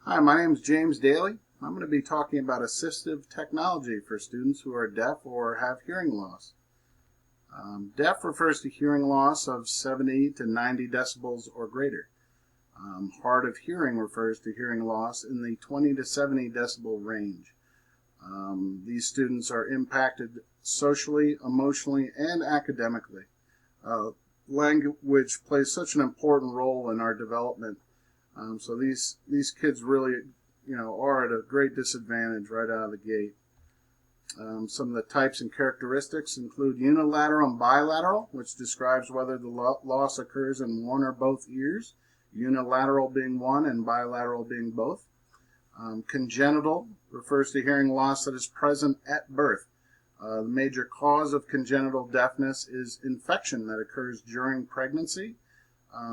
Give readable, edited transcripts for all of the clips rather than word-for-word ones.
Hi, my name is James Daly. I'm going to be talking about assistive technology for students who are deaf or have hearing loss. Deaf refers to hearing loss of 70 to 90 decibels or greater. Hard of hearing refers to hearing loss in the 20 to 70 decibel range. These students are impacted socially, emotionally, and academically. Language plays such an important role in our development. So these kids really, are at a great disadvantage right out of the gate. Some of the types and characteristics include unilateral and bilateral, which describes whether the loss occurs in one or both ears, unilateral being one and bilateral being both. Congenital refers to hearing loss that is present at birth. The major cause of congenital deafness is infection that occurs during pregnancy,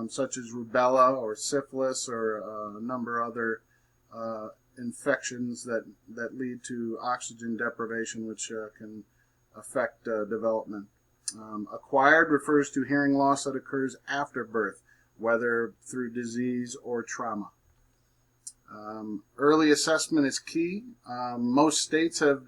such as rubella or syphilis or a number of other infections that lead to oxygen deprivation, which can affect development. Acquired refers to hearing loss that occurs after birth, whether through disease or trauma. Early assessment is key. Most states have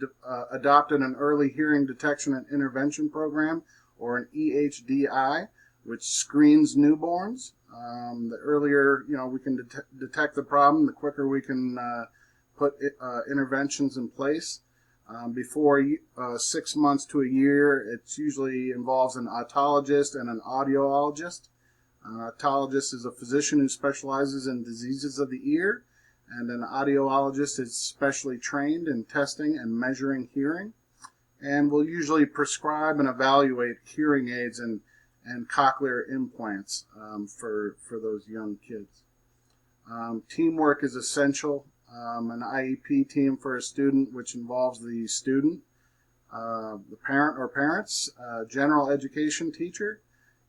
adopted an early hearing detection and intervention program, or an EHDI, which screens newborns. The earlier we can detect the problem, the quicker we can put interventions in place. Before 6 months to a year, it usually involves an otologist and an audiologist. An otologist is a physician who specializes in diseases of the ear, and an audiologist is specially trained in testing and measuring hearing, and will usually prescribe and evaluate hearing aids and cochlear implants for those young kids. Teamwork is essential. An IEP team for a student, which involves the student, the parent or parents, general education teacher,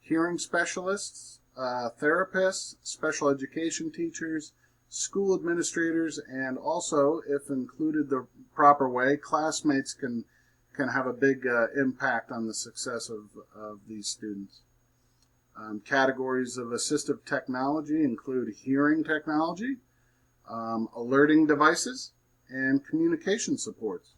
hearing specialists, therapists, special education teachers, school administrators, and also, if included the proper way, classmates can have a big impact on the success of these students. Categories of assistive technology include hearing technology, alerting devices, and communication supports.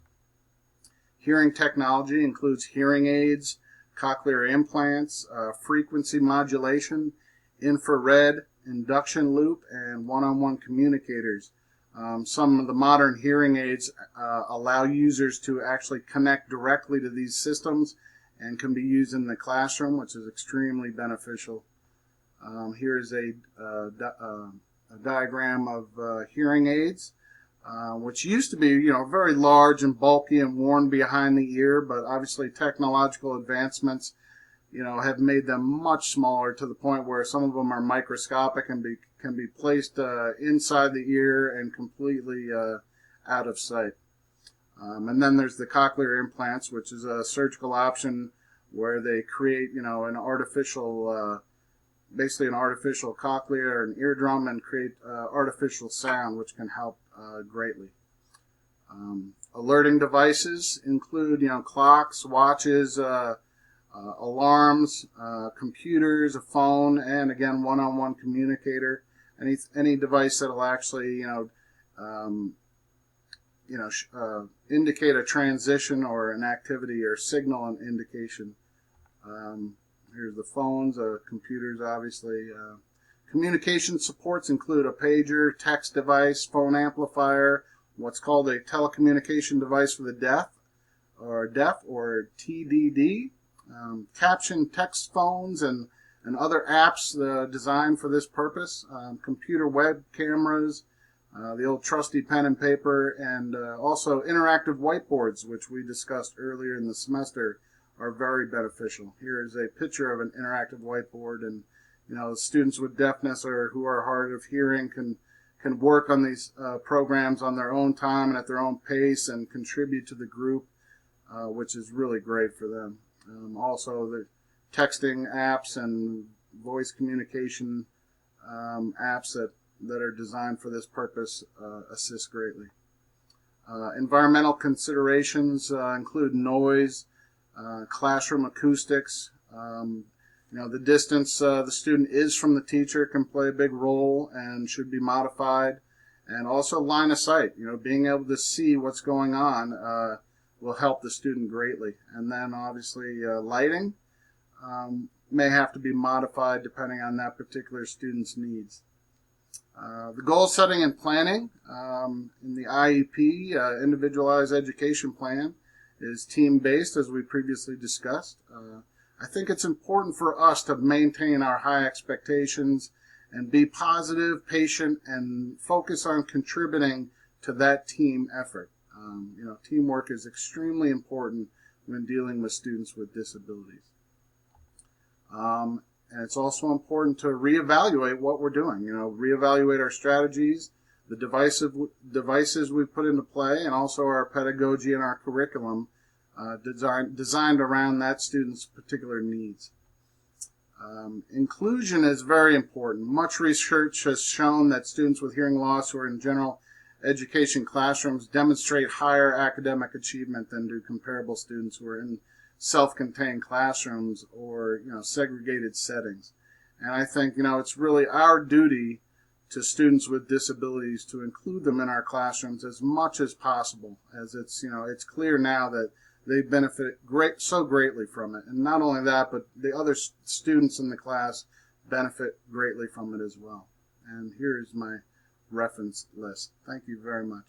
Hearing technology includes hearing aids, cochlear implants, frequency modulation, infrared, induction loop, and one-on-one communicators. Some of the modern hearing aids allow users to actually connect directly to these systems and can be used in the classroom, which is extremely beneficial. Here's a diagram of hearing aids, which used to be, very large and bulky and worn behind the ear, but obviously technological advancements have made them much smaller, to the point where some of them are microscopic and can be placed inside the ear and completely out of sight. And then there's the cochlear implants, which is a surgical option where they create, an artificial, basically an artificial cochlea or an eardrum, and create artificial sound, which can help greatly. Alerting devices include, clocks, watches, alarms, computers, a phone, and again, one-on-one communicator. Any device that'll actually, indicate a transition or an activity or signal an indication. Here's the phones, computers, obviously. Communication supports include a pager, text device, phone amplifier, what's called a telecommunication device for the deaf, or TDD. Caption text phones and other apps designed for this purpose, computer web cameras, the old trusty pen and paper, and also interactive whiteboards, which we discussed earlier in the semester, are very beneficial. Here is a picture of an interactive whiteboard, and students with deafness or who are hard of hearing can work on these programs on their own time and at their own pace and contribute to the group, which is really great for them. Also, the texting apps and voice communication apps that are designed for this purpose assist greatly. Environmental considerations include noise, classroom acoustics. The distance the student is from the teacher can play a big role and should be modified. And also line of sight, being able to see what's going on will help the student greatly. And then obviously lighting may have to be modified depending on that particular student's needs. The goal setting and planning in the IEP, Individualized Education Plan, is team-based, as we previously discussed. I think it's important for us to maintain our high expectations and be positive, patient, and focus on contributing to that team effort. Teamwork is extremely important when dealing with students with disabilities. And it's also important to reevaluate what we're doing, reevaluate our strategies, the devices we put into play, and also our pedagogy and our curriculum designed around that student's particular needs. Inclusion is very important. Much research has shown that students with hearing loss who are in general education classrooms demonstrate higher academic achievement than do comparable students who are in self-contained classrooms or segregated settings. And I think it's really our duty to students with disabilities to include them in our classrooms as much as possible, as it's clear now that they benefit so greatly from it. And not only that, but the other students in the class benefit greatly from it as well. And here's my reference list. Thank you very much.